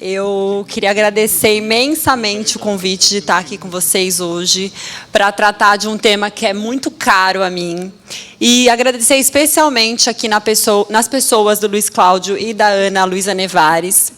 Eu queria agradecer imensamente o convite de estar aqui com vocês hoje para tratar de um tema que é muito caro a mim. E agradecer especialmente aqui nas pessoas do Luiz Cláudio e da Ana Luísa Nevares,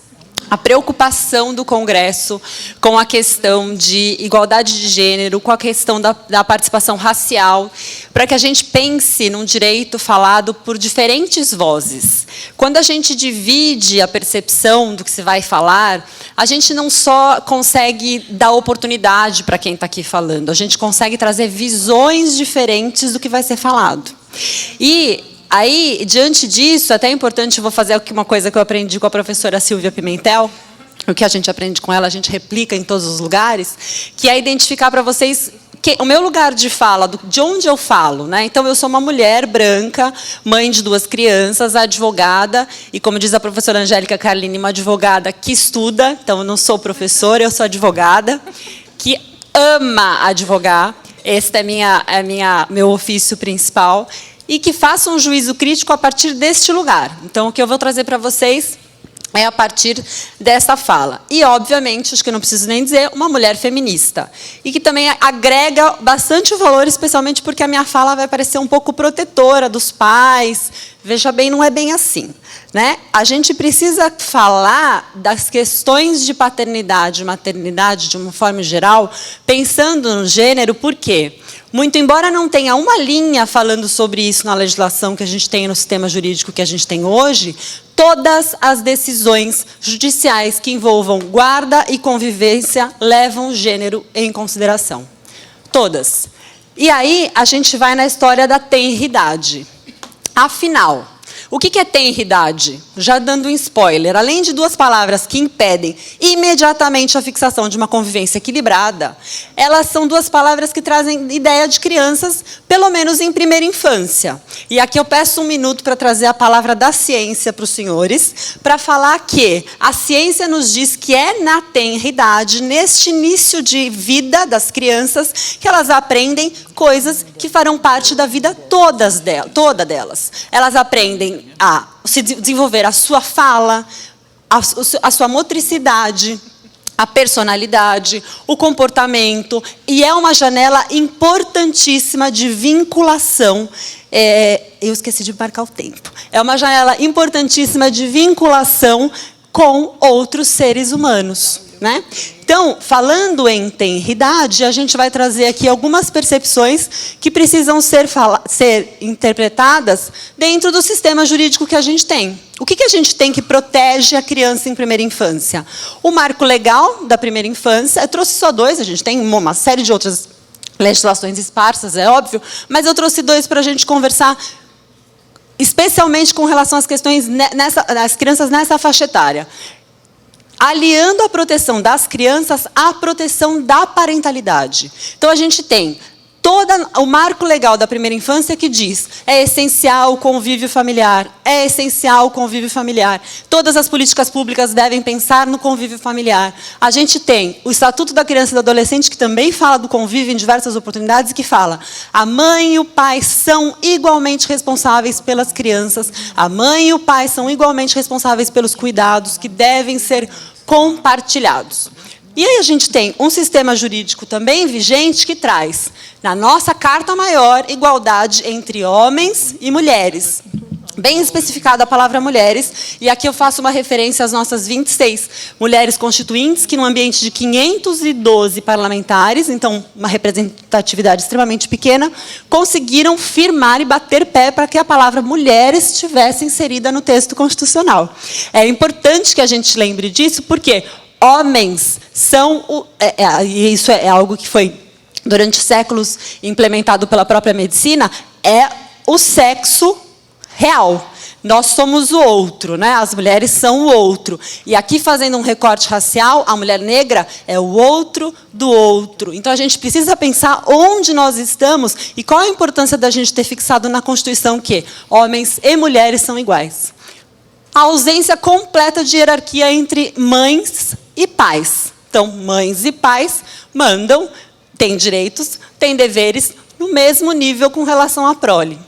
a preocupação do Congresso com a questão de igualdade de gênero, com a questão da participação racial, para que a gente pense num direito falado por diferentes vozes. Quando a gente divide a percepção do que se vai falar, a gente não só consegue dar oportunidade para quem está aqui falando, a gente consegue trazer visões diferentes do que vai ser falado. E aí, diante disso, até é importante, eu vou fazer uma coisa que eu aprendi com a professora Silvia Pimentel, o que a gente aprende com ela, a gente replica em todos os lugares, que é identificar para vocês o meu lugar de fala, de onde eu falo, né? Então, eu sou uma mulher branca, mãe de 2 crianças, advogada, e como diz a professora Angélica Carlini, uma advogada que estuda, então eu não sou professora, eu sou advogada, que ama advogar, esse é meu ofício principal, e que faça um juízo crítico a partir deste lugar. Então, o que eu vou trazer para vocês é a partir dessa fala. E, obviamente, acho que eu não preciso nem dizer, uma mulher feminista. E que também agrega bastante valor, especialmente porque a minha fala vai parecer um pouco protetora dos pais. Veja bem, não é bem assim, né? A gente precisa falar das questões de paternidade e maternidade, de uma forma geral, pensando no gênero, por quê? Muito embora não tenha uma linha falando sobre isso na legislação que a gente tem, no sistema jurídico que a gente tem hoje, todas as decisões judiciais que envolvam guarda e convivência levam gênero em consideração. Todas. E aí a gente vai na história da tenridade. Afinal, o que é tenridade? Já dando um spoiler, além de 2 palavras que impedem imediatamente a fixação de uma convivência equilibrada, elas são 2 palavras que trazem ideia de crianças, pelo menos em primeira infância. E aqui eu peço 1 minuto para trazer a palavra da ciência para os senhores, para falar que a ciência nos diz que é na tenridade, neste início de vida das crianças, que elas aprendem coisas que farão parte da vida toda delas. Elas aprendem a se desenvolver a sua fala, a sua motricidade, a personalidade, o comportamento, e é uma janela importantíssima de vinculação. Eu esqueci de marcar o tempo. É uma janela importantíssima de vinculação com outros seres humanos, né? Então, falando em tenridade, a gente vai trazer aqui algumas percepções que precisam ser interpretadas dentro do sistema jurídico que a gente tem. O que a gente tem que protege a criança em primeira infância? O marco legal da primeira infância, eu trouxe só 2, a gente tem uma série de outras legislações esparsas, é óbvio, mas eu trouxe 2 para a gente conversar, especialmente com relação às questões das crianças nessa faixa etária. Aliando a proteção das crianças à proteção da parentalidade. Então, a gente tem todo o marco legal da primeira infância que diz é essencial o convívio familiar, é essencial o convívio familiar. Todas as políticas públicas devem pensar no convívio familiar. A gente tem o Estatuto da Criança e do Adolescente, que também fala do convívio em diversas oportunidades, que fala a mãe e o pai são igualmente responsáveis pelas crianças, a mãe e o pai são igualmente responsáveis pelos cuidados que devem ser compartilhados. E aí a gente tem um sistema jurídico também vigente que traz, na nossa Carta Maior, igualdade entre homens e mulheres. Bem especificada a palavra mulheres, e aqui eu faço uma referência às nossas 26 mulheres constituintes, que num ambiente de 512 parlamentares, então uma representatividade extremamente pequena, conseguiram firmar e bater pé para que a palavra mulheres estivesse inserida no texto constitucional. É importante que a gente lembre disso, porque homens são... e isso é algo que foi, durante séculos, implementado pela própria medicina, é o sexo real. Nós somos o outro, né? As mulheres são o outro. E aqui, fazendo um recorte racial, a mulher negra é o outro do outro. Então, a gente precisa pensar onde nós estamos e qual a importância da gente ter fixado na Constituição que homens e mulheres são iguais. A ausência completa de hierarquia entre mães e pais. Então, mães e pais mandam, têm direitos, têm deveres, no mesmo nível com relação à prole.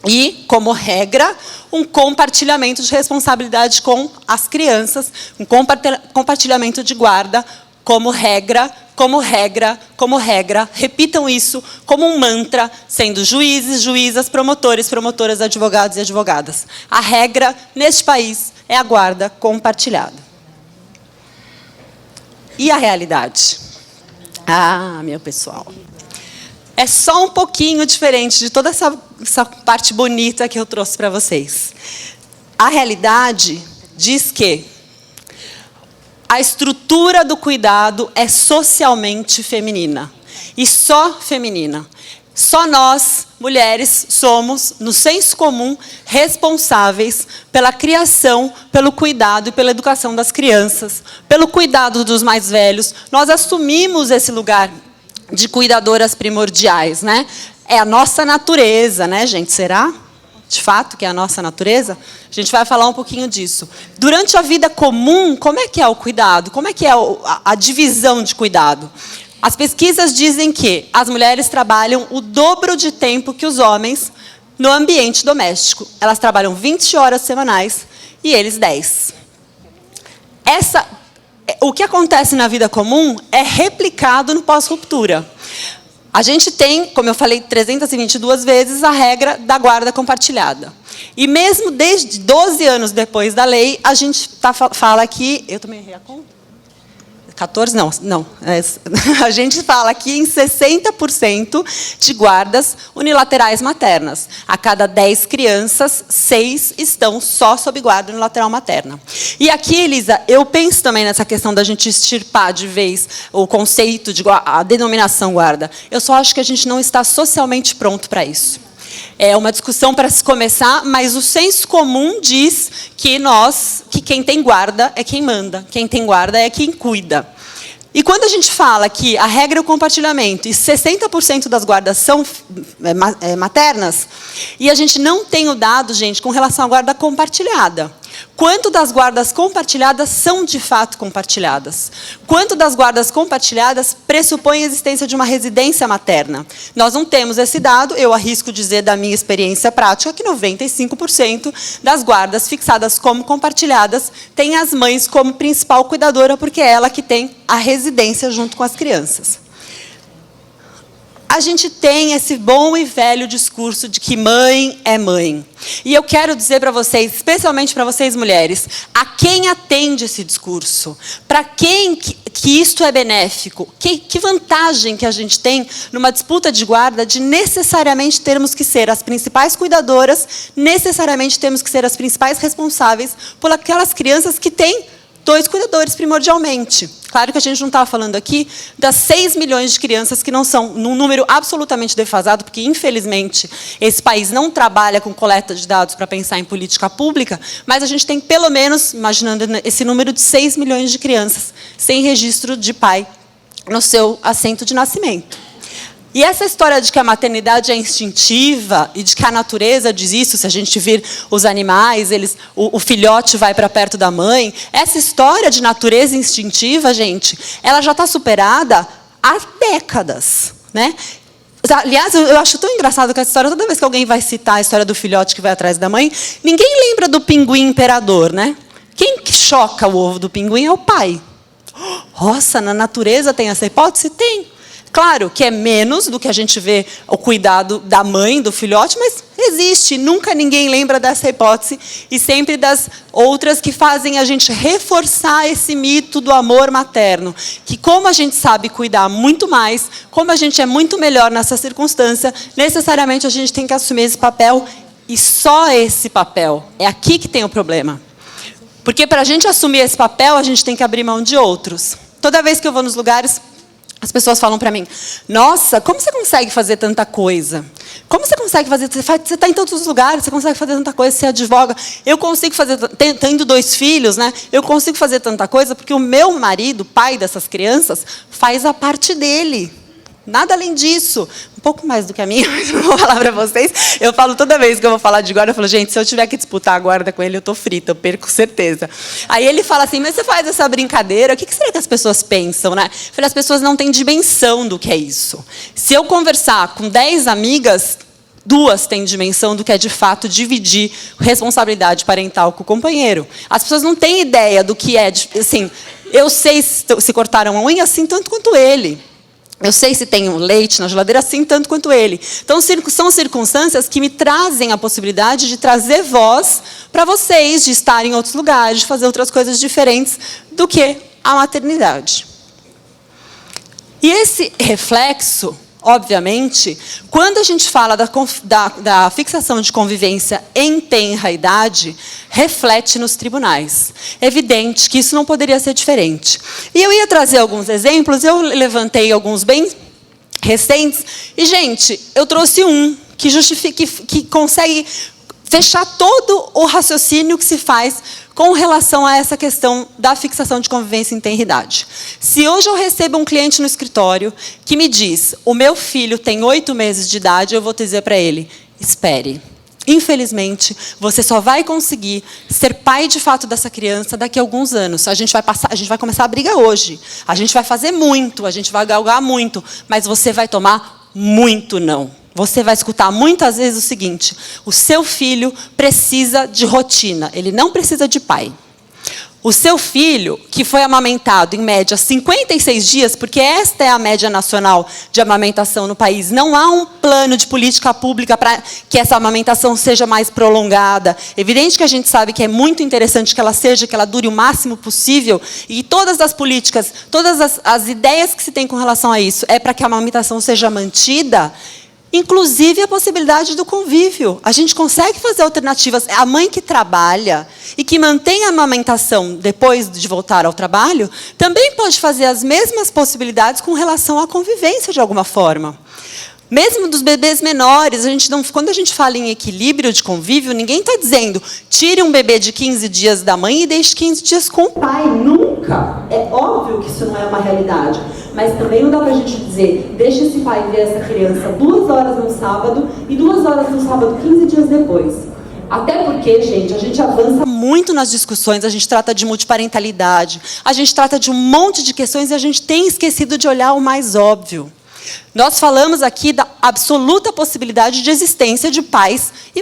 E, como regra, um compartilhamento de responsabilidade com as crianças, um compartilhamento de guarda, como regra, como regra, como regra. Repitam isso como um mantra, sendo juízes, juízas, promotores, promotoras, advogados e advogadas. A regra, neste país, é a guarda compartilhada. E a realidade? Ah, meu pessoal. É só um pouquinho diferente de toda essa parte bonita que eu trouxe para vocês. A realidade diz que a estrutura do cuidado é socialmente feminina. E só feminina. Só nós, mulheres, somos, no senso comum, responsáveis pela criação, pelo cuidado e pela educação das crianças, pelo cuidado dos mais velhos. Nós assumimos esse lugar de cuidadoras primordiais, né? É a nossa natureza, né, gente? Será? De fato, que é a nossa natureza? A gente vai falar um pouquinho disso. Durante a vida comum, como é que é o cuidado? Como é que é a divisão de cuidado? As pesquisas dizem que as mulheres trabalham o dobro de tempo que os homens no ambiente doméstico. Elas trabalham 20 horas semanais e eles 10. O que acontece na vida comum é replicado no pós-ruptura. A gente tem, como eu falei 322 vezes, a regra da guarda compartilhada. E mesmo desde 12 anos depois da lei, a gente fala que... Eu também errei a conta? 14? Não. A gente fala aqui em 60% de guardas unilaterais maternas. A cada 10 crianças, 6 estão só sob guarda unilateral materna. E aqui, Elisa, eu penso também nessa questão da gente extirpar de vez o conceito, a denominação guarda. Eu só acho que a gente não está socialmente pronto para isso. É uma discussão para se começar, mas o senso comum diz que quem tem guarda é quem manda, quem tem guarda é quem cuida. E quando a gente fala que a regra é o compartilhamento e 60% das guardas são maternas, e a gente não tem o dado, gente, com relação à guarda compartilhada. Quanto das guardas compartilhadas são de fato compartilhadas? Quanto das guardas compartilhadas pressupõe a existência de uma residência materna? Nós não temos esse dado, eu arrisco dizer da minha experiência prática que 95% das guardas fixadas como compartilhadas têm as mães como principal cuidadora, porque é ela que tem a residência junto com as crianças. A gente tem esse bom e velho discurso de que mãe é mãe. E eu quero dizer para vocês, especialmente para vocês mulheres, a quem atende esse discurso? Para quem que isto é benéfico? Que vantagem que a gente tem numa disputa de guarda de necessariamente termos que ser as principais cuidadoras, necessariamente temos que ser as principais responsáveis por aquelas crianças que têm 2 cuidadores, primordialmente. Claro que a gente não está falando aqui das 6 milhões de crianças que não são, num número absolutamente defasado, porque, infelizmente, esse país não trabalha com coleta de dados para pensar em política pública, mas a gente tem, pelo menos, imaginando esse número de 6 milhões de crianças sem registro de pai no seu assento de nascimento. E essa história de que a maternidade é instintiva e de que a natureza diz isso, se a gente vir os animais, o filhote vai para perto da mãe, essa história de natureza instintiva, gente, ela já está superada há décadas, né? Aliás, eu acho tão engraçado que essa história, toda vez que alguém vai citar a história do filhote que vai atrás da mãe, ninguém lembra do pinguim imperador, né? Quem que choca o ovo do pinguim é o pai. Nossa, na natureza tem essa hipótese? Tem. Claro que é menos do que a gente vê o cuidado da mãe, do filhote, mas existe. Nunca ninguém lembra dessa hipótese e sempre das outras que fazem a gente reforçar esse mito do amor materno. Que como a gente sabe cuidar muito mais, como a gente é muito melhor nessa circunstância, necessariamente a gente tem que assumir esse papel e só esse papel. É aqui que tem o problema. Porque para a gente assumir esse papel, a gente tem que abrir mão de outros. Toda vez que eu vou nos lugares, as pessoas falam para mim, nossa, como você consegue fazer tanta coisa? Como você consegue fazer? Você está em todos os lugares, você consegue fazer tanta coisa, você advoga. Eu consigo fazer, tendo 2 filhos, né? Eu consigo fazer tanta coisa porque o meu marido, pai dessas crianças, faz a parte dele. Nada além disso. Um pouco mais do que a minha, mas não vou falar para vocês. Eu falo toda vez que eu vou falar de guarda, eu falo, gente, se eu tiver que disputar a guarda com ele, eu estou frita, eu perco certeza. Aí ele fala assim, mas você faz essa brincadeira, o que será que as pessoas pensam, né? Eu falei, as pessoas não têm dimensão do que é isso. Se eu conversar com 10 amigas, duas têm dimensão do que é, de fato, dividir responsabilidade parental com o companheiro. As pessoas não têm ideia do que é, assim, eu sei se cortaram a unha assim tanto quanto ele. Eu sei se tem leite na geladeira assim tanto quanto ele. Então, são circunstâncias que me trazem a possibilidade de trazer voz para vocês, de estar em outros lugares, de fazer outras coisas diferentes do que a maternidade. E esse reflexo, obviamente, quando a gente fala da fixação de convivência em tenra idade, reflete nos tribunais. É evidente que isso não poderia ser diferente. E eu ia trazer alguns exemplos, eu levantei alguns bem recentes, e, gente, eu trouxe um que justifica, que consegue fechar todo o raciocínio que se faz com relação a essa questão da fixação de convivência em tenra idade. Se hoje eu recebo um cliente no escritório que me diz, o meu filho tem 8 meses de idade, eu vou dizer para ele, espere. Infelizmente, você só vai conseguir ser pai de fato dessa criança daqui a alguns anos. A gente vai começar a briga hoje. A gente vai fazer muito, a gente vai galgar muito, mas você vai tomar muito não. Você vai escutar muitas vezes o seguinte, o seu filho precisa de rotina, ele não precisa de pai. O seu filho, que foi amamentado, em média, 56 dias, porque esta é a média nacional de amamentação no país, não há um plano de política pública para que essa amamentação seja mais prolongada. Evidente que a gente sabe que é muito interessante que ela dure o máximo possível, e todas as políticas, todas as ideias que se tem com relação a isso, é para que a amamentação seja mantida, inclusive a possibilidade do convívio. A gente consegue fazer alternativas. A mãe que trabalha e que mantém a amamentação depois de voltar ao trabalho, também pode fazer as mesmas possibilidades com relação à convivência, de alguma forma. Mesmo dos bebês menores, quando a gente fala em equilíbrio de convívio, ninguém está dizendo, tire um bebê de 15 dias da mãe e deixe 15 dias com o pai. Nunca. É óbvio que isso não é uma realidade. Mas também não dá para a gente dizer, deixa esse pai ver essa criança 2 horas no sábado e 2 horas no sábado 15 dias depois. Até porque, gente, a gente avança muito nas discussões, a gente trata de multiparentalidade, a gente trata de um monte de questões e a gente tem esquecido de olhar o mais óbvio. Nós falamos aqui da absoluta possibilidade de existência de pais e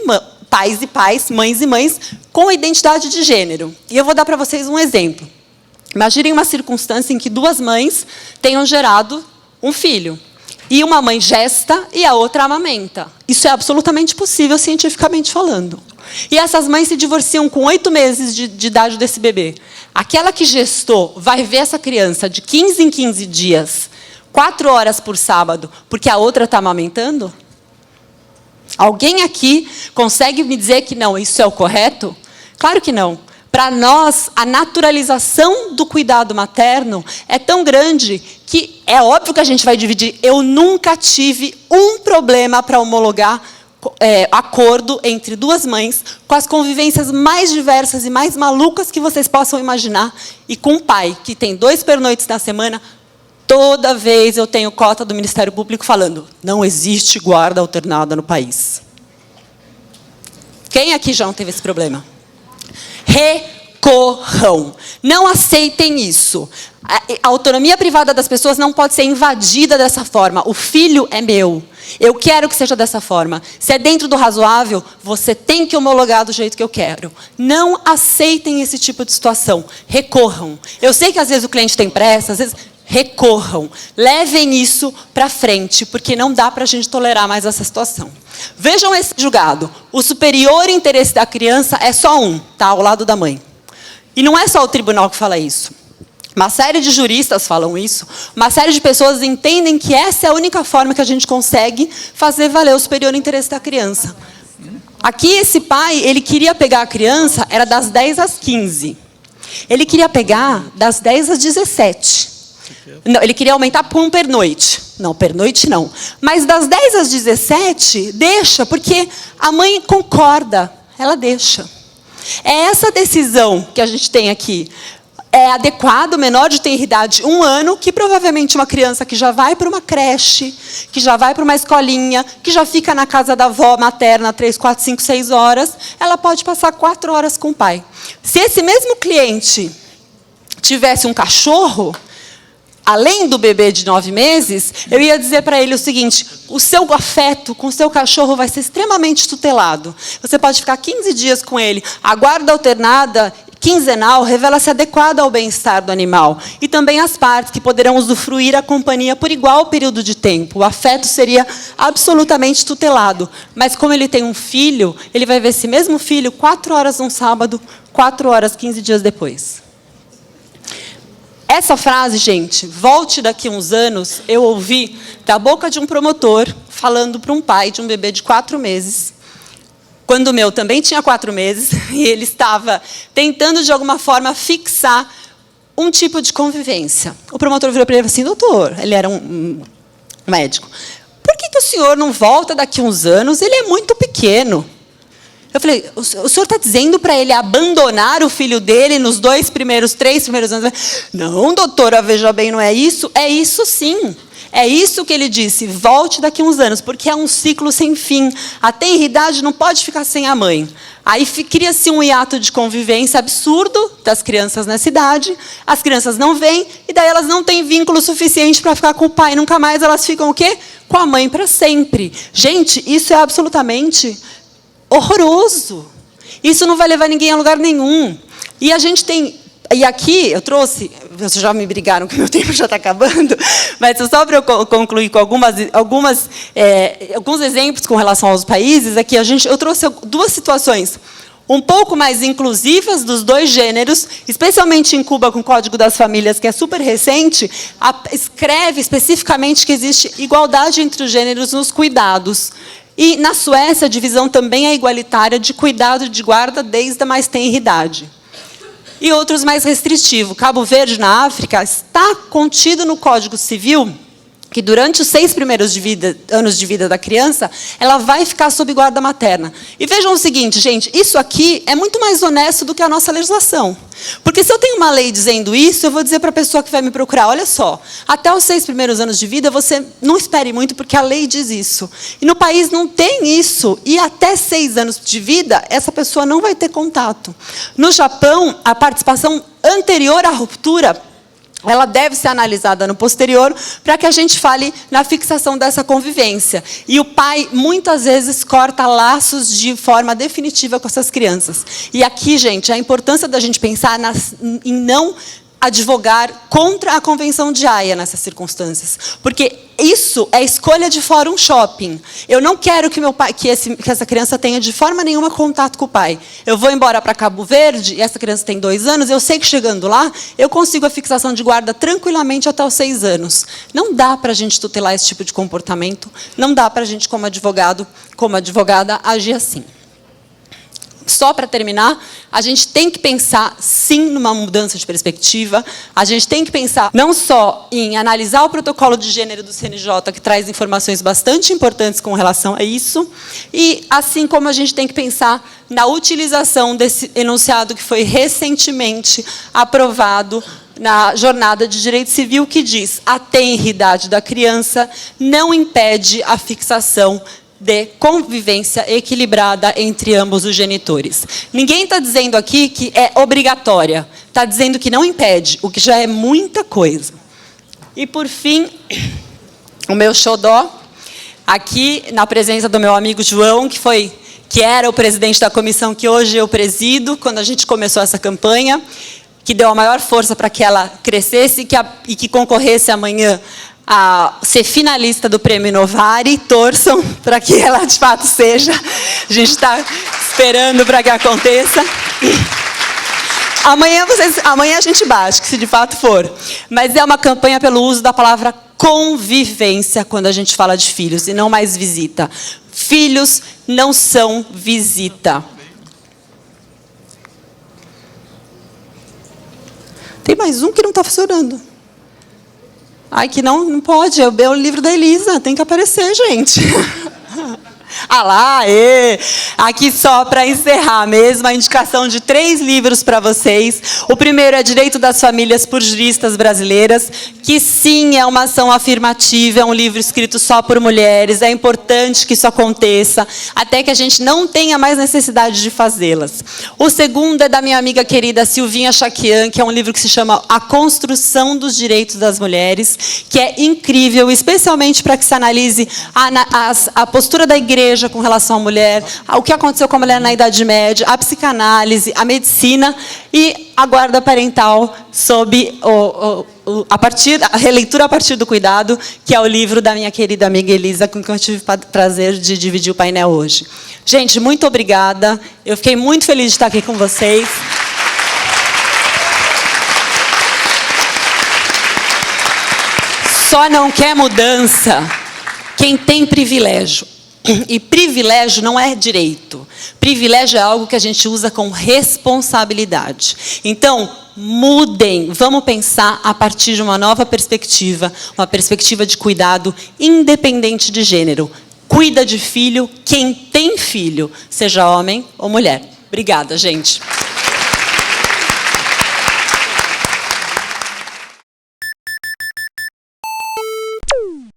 pais, mães e mães, com identidade de gênero. E eu vou dar para vocês um exemplo. Imaginem uma circunstância em que 2 mães tenham gerado um filho. E uma mãe gesta e a outra amamenta. Isso é absolutamente possível, cientificamente falando. E essas mães se divorciam com 8 meses de idade desse bebê. Aquela que gestou vai ver essa criança de 15 em 15 dias, 4 horas por sábado, porque a outra está amamentando? Alguém aqui consegue me dizer que não, isso é o correto? Claro que não. Para nós, a naturalização do cuidado materno é tão grande que é óbvio que a gente vai dividir. Eu nunca tive um problema para homologar acordo entre 2 mães com as convivências mais diversas e mais malucas que vocês possam imaginar, e com um pai que tem 2 pernoites na semana. Toda vez eu tenho cota do Ministério Público falando, não existe guarda alternada no país. Quem aqui já não teve esse problema? Recorram. Não aceitem isso. A autonomia privada das pessoas não pode ser invadida dessa forma. O filho é meu. Eu quero que seja dessa forma. Se é dentro do razoável, você tem que homologar do jeito que eu quero. Não aceitem esse tipo de situação. Recorram. Eu sei que às vezes o cliente tem pressa, às vezes... Recorram. Levem isso para frente, porque não dá para a gente tolerar mais essa situação. Vejam esse julgado. O superior interesse da criança é só um, tá? Ao lado da mãe. E não é só o tribunal que fala isso. Uma série de juristas falam isso. Uma série de pessoas entendem que essa é a única forma que a gente consegue fazer valer o superior interesse da criança. Aqui, esse pai, ele queria pegar a criança, era das 10 às 15. Ele queria pegar das 10 às 17. Não, ele queria aumentar por um pernoite. Não, pernoite não. Mas das 10 às 17, deixa, porque a mãe concorda, ela deixa. É essa decisão que a gente tem aqui. É adequado, menor de tenra idade, 1 ano, que provavelmente uma criança que já vai para uma creche, que já vai para uma escolinha, que já fica na casa da avó materna 3, 4, 5, 6 horas, ela pode passar 4 horas com o pai. Se esse mesmo cliente tivesse um cachorro, além do bebê de 9 meses, eu ia dizer para ele o seguinte: o seu afeto com o seu cachorro vai ser extremamente tutelado. Você pode ficar 15 dias com ele. A guarda alternada quinzenal revela-se adequada ao bem-estar do animal. E também as partes que poderão usufruir a companhia por igual período de tempo. O afeto seria absolutamente tutelado. Mas como ele tem um filho, ele vai ver esse mesmo filho 4 horas num sábado, 4 horas 15 dias depois. Essa frase, gente, volte daqui uns anos, eu ouvi da boca de um promotor falando para um pai de um bebê de 4 meses, quando o meu também tinha 4 meses, e ele estava tentando, de alguma forma, fixar um tipo de convivência. O promotor virou para ele e falou assim: doutor, ele era um médico, por que o senhor não volta daqui uns anos? Ele é muito pequeno. Eu falei: o senhor está dizendo para ele abandonar o filho dele nos 3 primeiros anos? Não, doutora, veja bem, não é isso? É isso sim. É isso que ele disse: volte daqui uns anos, porque é um ciclo sem fim. A tenridade não pode ficar sem a mãe. Aí cria-se um hiato de convivência absurdo das crianças nessa idade. As crianças não vêm, e daí elas não têm vínculo suficiente para ficar com o pai. Nunca mais elas ficam o quê? Com a mãe para sempre. Gente, isso é absolutamente horroroso. Isso não vai levar ninguém a lugar nenhum. E a gente tem... E aqui eu trouxe, vocês já me brigaram que meu tempo já está acabando, mas só para eu concluir com alguns exemplos com relação aos países, aqui eu trouxe 2 situações um pouco mais inclusivas dos 2 gêneros, especialmente em Cuba, com o Código das Famílias, que é super recente, escreve especificamente que existe igualdade entre os gêneros nos cuidados. E, na Suécia, a divisão também é igualitária de cuidado e de guarda desde a mais tenra idade. E outros mais restritivos. Cabo Verde, na África, está contido no Código Civil que durante os 6 primeiros anos de vida da criança, ela vai ficar sob guarda materna. E vejam o seguinte, gente, isso aqui é muito mais honesto do que a nossa legislação. Porque se eu tenho uma lei dizendo isso, eu vou dizer para a pessoa que vai me procurar: olha só, até os 6 primeiros anos de vida, você não espere muito, porque a lei diz isso. E no país não tem isso. E até 6 anos de vida, essa pessoa não vai ter contato. No Japão, a participação anterior à ruptura, ela deve ser analisada no posterior, para que a gente fale na fixação dessa convivência. E o pai, muitas vezes, corta laços de forma definitiva com essas crianças. E aqui, gente, a importância da gente pensar em não advogar contra a Convenção de Haia nessas circunstâncias. Porque isso é escolha de fórum shopping. Eu não quero que essa criança tenha de forma nenhuma contato com o pai. Eu vou embora para Cabo Verde, e essa criança tem 2 anos, eu sei que chegando lá, eu consigo a fixação de guarda tranquilamente até os 6 anos. Não dá para a gente tutelar esse tipo de comportamento, não dá para a gente, como advogado, como advogada, agir assim. Só para terminar, a gente tem que pensar, sim, numa mudança de perspectiva. A gente tem que pensar não só em analisar o protocolo de gênero do CNJ, que traz informações bastante importantes com relação a isso, e assim como a gente tem que pensar na utilização desse enunciado que foi recentemente aprovado na Jornada de Direito Civil, que diz: a tenridade da criança não impede a fixação de convivência equilibrada entre ambos os genitores. Ninguém está dizendo aqui que é obrigatória, está dizendo que não impede, o que já é muita coisa. E, por fim, o meu xodó, aqui na presença do meu amigo João, que era o presidente da comissão que hoje eu presido, quando a gente começou essa campanha, que deu a maior força para que ela crescesse e que concorresse amanhã a ser finalista do Prêmio Novari. Torçam para que ela, de fato, seja. A gente está esperando para que aconteça. Amanhã a gente bate, que se de fato for. Mas é uma campanha pelo uso da palavra convivência quando a gente fala de filhos, e não mais visita. Filhos não são visita. Tem mais um que não está funcionando. Ai, que não pode, é o livro da Elisa, tem que aparecer, gente. Ah lá, aqui só para encerrar mesmo, a indicação de 3 livros para vocês. O primeiro é Direito das Famílias por Juristas Brasileiras, que que sim, é uma ação afirmativa, é um livro escrito só por mulheres, é importante que isso aconteça, até que a gente não tenha mais necessidade de fazê-las. O segundo é da minha amiga querida Silvinha Chaquian, que é um livro que se chama A Construção dos Direitos das Mulheres, que é incrível, especialmente para que se analise a postura da igreja com relação à mulher, o que aconteceu com a mulher na Idade Média, a psicanálise, a medicina e a guarda parental sob a releitura a partir do cuidado, que é o livro da minha querida amiga Elisa, com quem eu tive o prazer de dividir o painel hoje. Gente, muito obrigada. Eu fiquei muito feliz de estar aqui com vocês. Só não quer mudança quem tem privilégio. E privilégio não é direito. Privilégio é algo que a gente usa com responsabilidade. Então, mudem. Vamos pensar a partir de uma nova perspectiva, uma perspectiva de cuidado independente de gênero. Cuida de filho quem tem filho, seja homem ou mulher. Obrigada, gente.